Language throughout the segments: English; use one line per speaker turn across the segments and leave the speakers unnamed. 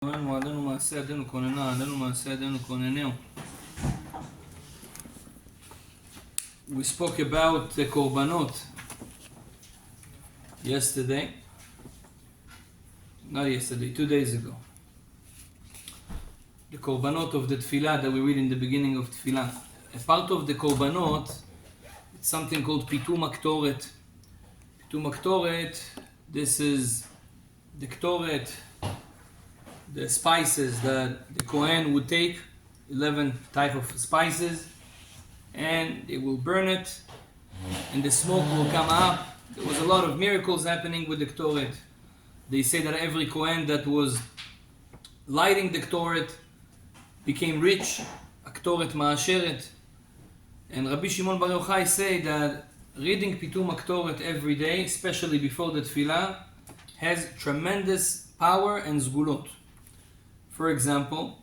עלינו מעשה ידינו כוננה, עלינו מעשה ידינו כוננהו. We spoke about the korbanot yesterday. Not yesterday, 2 days ago. The korbanot of the tefillah that we read in the beginning of tefillah. A part of the korbanot, it's something called pitum aktoret. Pitum aktoret, this is the ktoret, the spices that the Kohen would take, 11 type of spices, and they will burn it, and the smoke will come up. There was a lot of miracles happening with the Ktoret. They say that every Kohen that was lighting the Ktoret became rich, a Ktoret ma'asheret. And Rabbi Shimon Bar Yochai say that reading Pitum Aktoret every day, especially before the Tefillah, has tremendous power and zgulot. For example,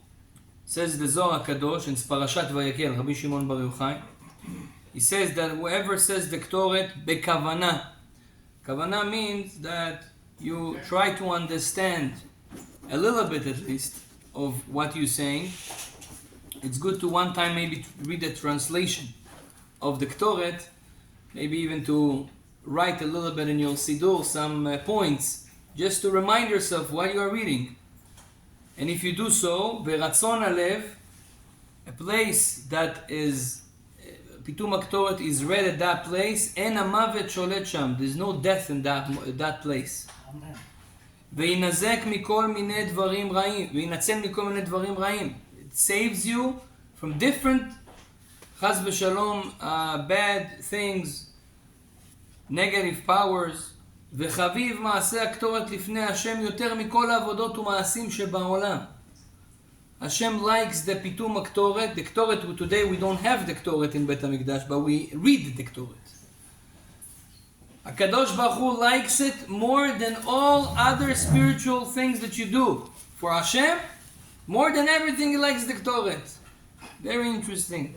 says the Zohar HaKadosh in Parashat Vayakel, Rabbi Shimon Bar Yochai, he says that whoever says the Ktoret bekavana, kavana means that you try to understand a little bit at least of what you're saying. It's good to one time maybe read the translation of the Ktoret, maybe even to write a little bit in your Siddur some points, just to remind yourself what you are reading. And if you do so, Veratzon Alev, a place that is, Pitum Aktoret is read at that place, En Amavet Sholet Sham, there's no death in that place. Veinazek mikol minei dvarim ra'im, veinatzel mikol minei dvarim ra'im. It saves you from different, chas v'shalom, bad things, negative powers. וחביב מעשה הקטורת לפני השם יותר מכל העבודות ומעשים שבעולם. Hashem likes the pitum aktoret. The ktoret, today we don't have the ktoret in Bet HaMikdash, but we read the ktoret. HaKadosh Baruch Hu likes it more than all other spiritual things that you do. For Hashem, more than everything he likes the ktoret. Very interesting.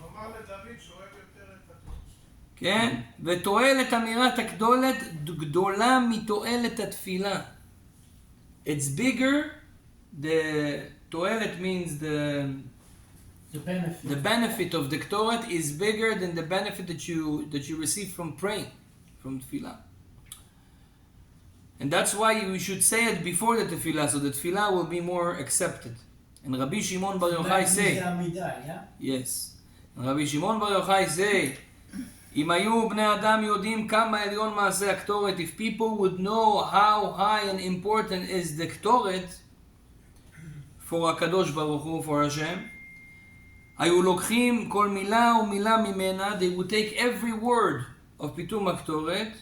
כן? ותועלת אמירת הקדולת גדולה מתועלת התפילה. It's bigger, the תועלת means the benefit of the Ktoret is bigger than the benefit that you receive from praying, from tefillah. And that's why you should say it before the tefillah, so the tefillah will be more accepted. And Rabbi Shimon Bar Yochai say, yes, and Rabbi Shimon Bar Yochai say, אם היו בני אדם יודעים כמה עליון מעשה הקטורת, if people would know how high and important is the קטורת for הקדוש ברוך הוא, for Hashem, היו לוקחים כל מילה ומילה ממנה, they would take every word of פיתום הקטורת,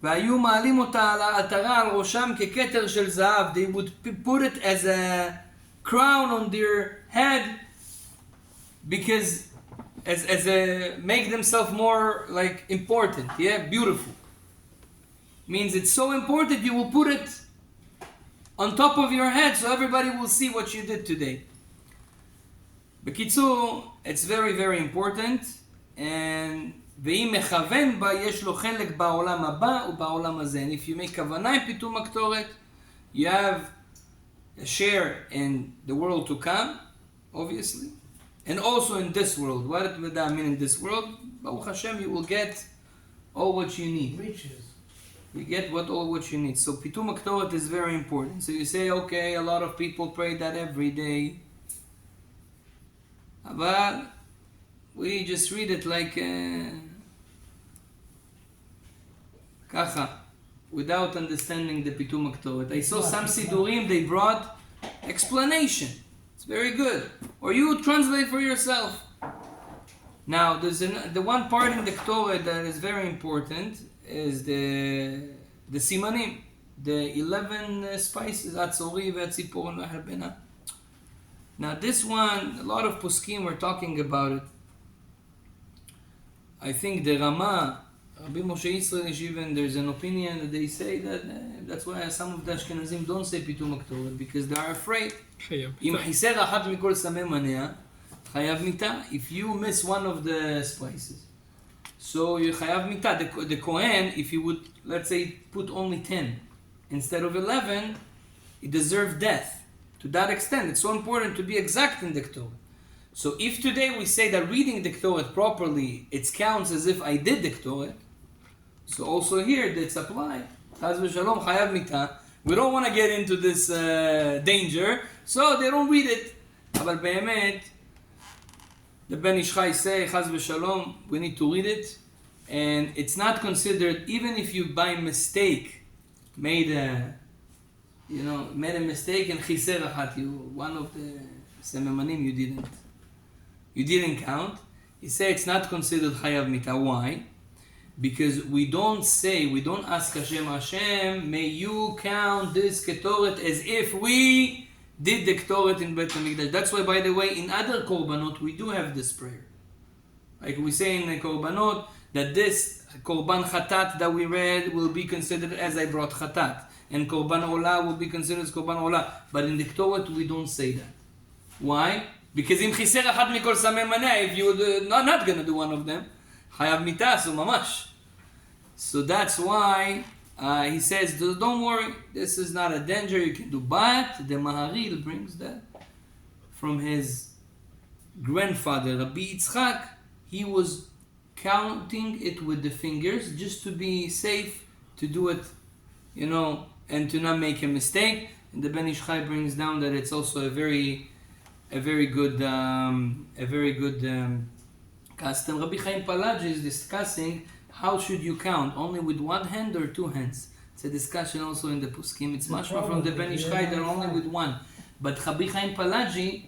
והיו מעלים אותה על העטרה על ראשם ככתר של זהב, they would put it as a crown on their head, because as a make themselves more like important, yeah, beautiful. Means it's so important you will put it on top of your head so everybody will see what you did today. בקיצור, it's very very important, and ואם מכוון בה יש לו חלק בעולם הבא ובעולם הזה. And if you make כוונה עם פיתום הקטורת, you have a share in the world to come, obviously. And also in this world. What does that mean in this world? Baruch Hashem, you will get all what you need.
Riches.
You get all what you need. So Pitum Aktoret is very important. So you say, okay, a lot of people pray that every day. But we just read it like kacha, without understanding the Pitum Aktoret. I saw some Sidurim, they brought explanation. It's very good. Or you translate for yourself. Now, there's the one part in the Ktoret that is very important is the simanim, the 11 spices, atzori ve'atziporon ve'harbena. Now, this one, a lot of poskim were talking about it. I think the Rama, Rabbi Moshe Yisrael, even there's an opinion that they say that that's why some of the Ashkenazim don't say Pitum Aktoret, because they are afraid. אם חיסר אחת מכל סמי מניה, חייב מיתה. If you miss one of the spices, so you חייב מיתה. The Kohen, if he would, let's say, put only 10 instead of 11, he deserved death. To that extent, it's so important to be exact in the Ktoret. So if today we say that reading the Ktoret properly, it counts as if I did the Ktoret, so also here that's applied. Chaz v'shalom chayav mita. We don't want to get into this danger, so they don't read it. אבל באמת, the Ben Ish Chai say, Chaz v'shalom, we need to read it, and it's not considered, even if you by mistake made a mistake and chiser achat, one of the sememanim you didn't count. He say it's not considered chayav mita. Why? Because we don't ask Hashem, may you count this ketoret as if we did the ketoret in Beit HaMikdash. That's why, by the way, in other korbanot we do have this prayer. Like we say in the korbanot that this korban chatat that we read will be considered as I brought chatat, and korban olah will be considered as korban olah. But in the ketoret we don't say that. Why? Because im chiser achat mikol sameh maneh, if you're not going to do one of them, chayav mita, so mamash. So that's why he says, don't worry, this is not a danger, you can do. But the Maharil brings that from his grandfather, Rabbi Yitzchak. He was counting it with the fingers just to be safe, to do it, and to not make a mistake. And the Ben Ish Chai brings down that it's also a very good custom. Rabbi Chaim Palaji is discussing how should you count, only with one hand or two hands. It's a discussion also in the Puskim. It's much more from the Ben Ish Chai, they're only with one. But Rabbi Chaim Palaji,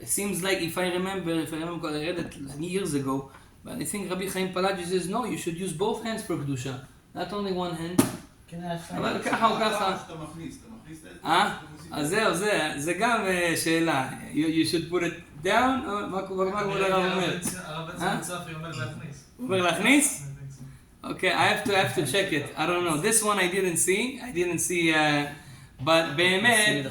it seems like, if I remember, I read it years ago, but I think Rabbi Chaim Palaji says, no, you should use both hands for Kedusha, not only one hand. אבל ככה או ככה.
שאתה מכניס את
אז זהו, זה גם שאלה. You should put it down, או מה כבוד הרב אומר?
הרב צפי אומר להכניס.
אומר להכניס? Okay, I have to check it. I don't know. This one I didn't see, but באמת,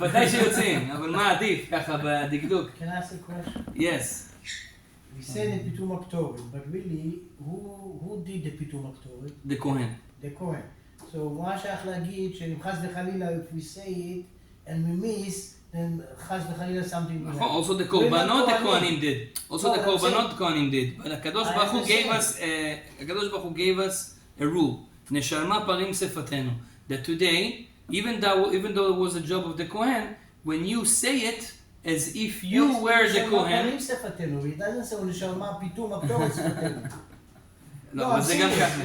ודאי שיוצאים, אבל מה עדיף ככה בדקדוק?
Can I ask a question?
Yes.
We said the Pitum Aktoret, but really, who did the Pitum Aktoret?
The Kohen.
The Kohen. So מה שייך להגיד שאם חס וחלילה, if we say it and we miss, then חס וחלילה something.
Also the Korbanot the Kohanim did. Also the Korbanot the Kohanim did. But Hakadosh Baruch Hu gave us a rule. Neshalma parim sefatenu. That today, even though it was a job of the Kohen, when you say it as if you were the Kohen.
parim sefatenu. It doesn't say neshalma pitum aktoret sefatenu.
לא, אבל זה גם ככה.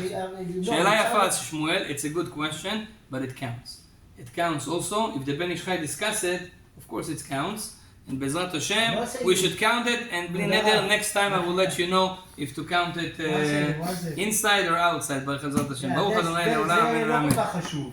שאלה יפה, שמואל, it's a good question, but it counts. It counts also, if the Ben Ish Chai discuss it, of course it counts, and Bezrat Hashem, we should count it, and bli neder, next time I will let you know if to count it inside or outside, Bezrat Hashem. ברוך ה' לעולם, אמן ואמן.